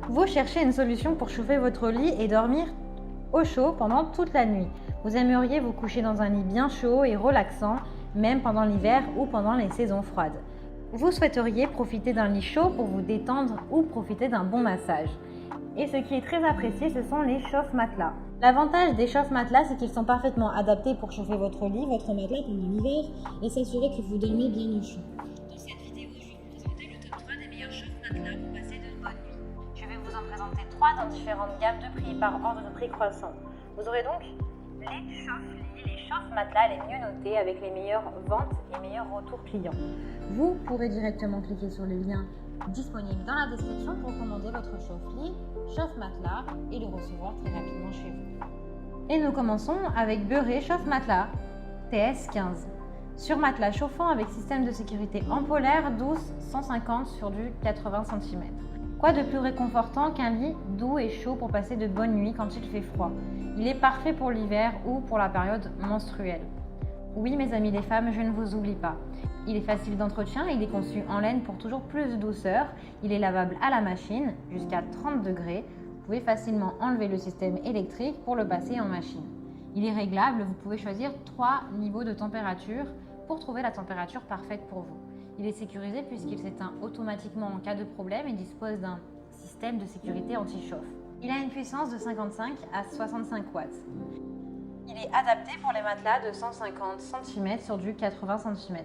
Vous cherchez une solution pour chauffer votre lit et dormir au chaud pendant toute la nuit. Vous aimeriez vous coucher dans un lit bien chaud et relaxant, même pendant l'hiver ou pendant les saisons froides. Vous souhaiteriez profiter d'un lit chaud pour vous détendre ou profiter d'un bon massage. Et ce qui est très apprécié, ce sont les chauffe-matelas. L'avantage des chauffe-matelas, c'est qu'ils sont parfaitement adaptés pour chauffer votre lit, votre matelas pendant l'hiver et s'assurer que vous dormez bien au chaud. Dans cette vidéo, je vais vous présenter le top 3 des meilleurs chauffe-matelas pour passer de bonnes nuits. Je vais vous en présenter 3 dans différentes gammes de prix par ordre de prix croissant. Vous aurez donc les chauffe-lits, les chauffe-matelas les mieux notés avec les meilleures ventes et meilleurs retours clients. Vous pourrez directement cliquer sur le lien disponible dans la description pour commander votre chauffe-lit, chauffe-matelas et le recevoir très rapidement chez vous. Et nous commençons avec Beurré Chauffe-Matelas TS15. Sur matelas chauffant avec système de sécurité en polaire, 12-150 sur du 80 cm. Quoi de plus réconfortant qu'un lit doux et chaud pour passer de bonnes nuits quand il fait froid. Il est parfait pour l'hiver ou pour la période menstruelle. Oui, mes amis les femmes, je ne vous oublie pas. Il est facile d'entretien, il est conçu en laine pour toujours plus de douceur. Il est lavable à la machine jusqu'à 30 degrés. Vous pouvez facilement enlever le système électrique pour le passer en machine. Il est réglable, vous pouvez choisir 3 niveaux de température pour trouver la température parfaite pour vous. Il est sécurisé puisqu'il s'éteint automatiquement en cas de problème et dispose d'un système de sécurité anti-chauffe. Il a une puissance de 55 à 65 watts. Il est adapté pour les matelas de 150 cm sur du 80 cm.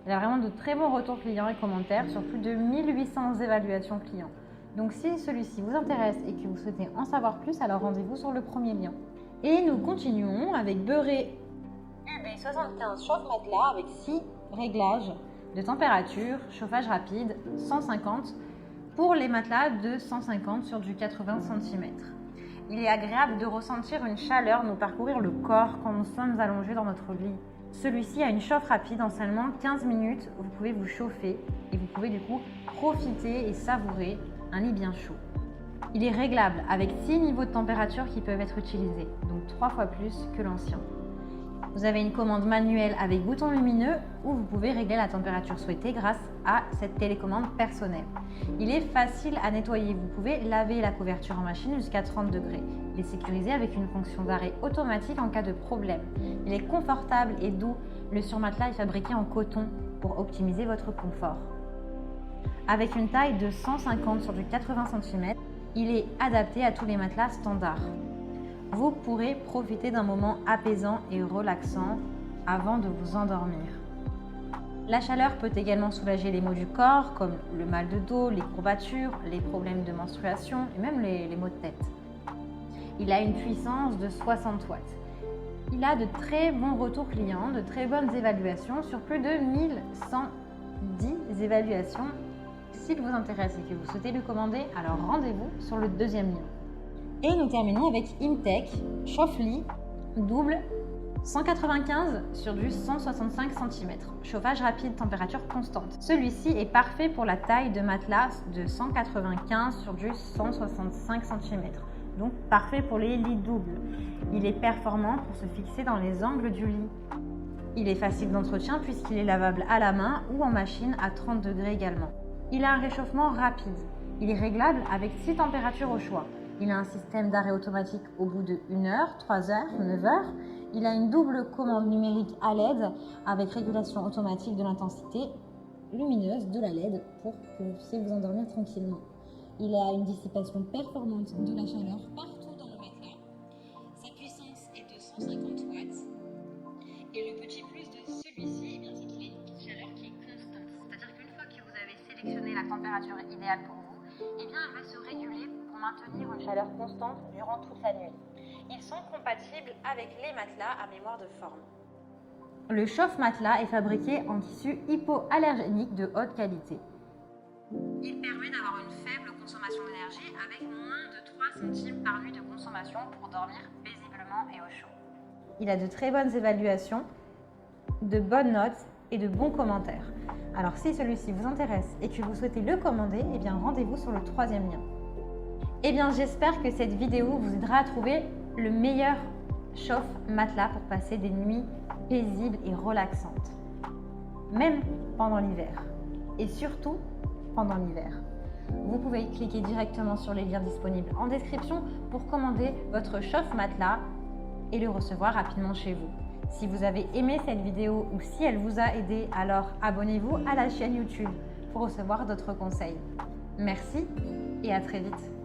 Il a vraiment de très bons retours clients et commentaires sur plus de 1800 évaluations clients. Donc si celui-ci vous intéresse et que vous souhaitez en savoir plus, alors rendez-vous sur le premier lien. Et nous continuons avec Beurré UB75 chauffe-matelas avec 6 réglages de température, chauffage rapide, 150 pour les matelas de 150 sur du 80 cm. Il est agréable de ressentir une chaleur nous parcourir le corps quand nous sommes allongés dans notre lit. Celui-ci a une chauffe rapide en seulement 15 minutes. Vous pouvez vous chauffer et vous pouvez du coup profiter et savourer un lit bien chaud. Il est réglable avec 6 niveaux de température qui peuvent être utilisés, donc 3 fois plus que l'ancien. Vous avez une commande manuelle avec bouton lumineux où vous pouvez régler la température souhaitée grâce à cette télécommande personnelle. Il est facile à nettoyer, vous pouvez laver la couverture en machine jusqu'à 30 degrés. Il est sécurisé avec une fonction d'arrêt automatique en cas de problème. Il est confortable et doux, le surmatelas est fabriqué en coton pour optimiser votre confort. Avec une taille de 150 sur du 80 cm, il est adapté à tous les matelas standards. Vous pourrez profiter d'un moment apaisant et relaxant avant de vous endormir. La chaleur peut également soulager les maux du corps comme le mal de dos, les courbatures, les problèmes de menstruation et même les maux de tête. Il a une puissance de 60 watts. Il a de très bons retours clients, de très bonnes évaluations sur plus de 1110 évaluations. S'il vous intéresse et que vous souhaitez le commander, alors rendez-vous sur le deuxième lien. Et nous terminons avec Imtech chauffe-lit double 195 sur du 165 cm. Chauffage rapide, température constante. Celui-ci est parfait pour la taille de matelas de 195 sur du 165 cm. Donc parfait pour les lits doubles. Il est performant pour se fixer dans les angles du lit. Il est facile d'entretien puisqu'il est lavable à la main ou en machine à 30 degrés également. Il a un réchauffement rapide. Il est réglable avec 6 températures au choix. Il a un système d'arrêt automatique au bout de 1 heure, 3 heures, 9 heures. Il a une double commande numérique à LED avec régulation automatique de l'intensité lumineuse de la LED pour que vous puissiez vous endormir tranquillement. Il a une dissipation performante de la chaleur partout dans le matelas. Sa puissance est de 150 watts. Et le petit plus de celui-ci, c'est qu'il a une petite chaleur qui est constante. C'est-à-dire qu'une fois que vous avez sélectionné la température idéale pour vous, elle va se réguler pour maintenir une chaleur constante durant toute la nuit. Ils sont compatibles avec les matelas à mémoire de forme. Le chauffe-matelas est fabriqué en tissu hypoallergénique de haute qualité. Il permet d'avoir une faible consommation d'énergie avec moins de 3 centimes par nuit de consommation pour dormir paisiblement et au chaud. Il a de très bonnes évaluations, de bonnes notes et de bons commentaires. Alors si celui-ci vous intéresse et que vous souhaitez le commander, eh bien rendez-vous sur le troisième lien. Eh bien j'espère que cette vidéo vous aidera à trouver le meilleur chauffe-matelas pour passer des nuits paisibles et relaxantes, même pendant l'hiver et surtout pendant l'hiver. vous pouvez cliquer directement sur les liens disponibles en description pour commander votre chauffe-matelas et le recevoir rapidement chez vous. Si vous avez aimé cette vidéo ou si elle vous a aidé, alors abonnez-vous à la chaîne YouTube pour recevoir d'autres conseils. Merci et à très vite.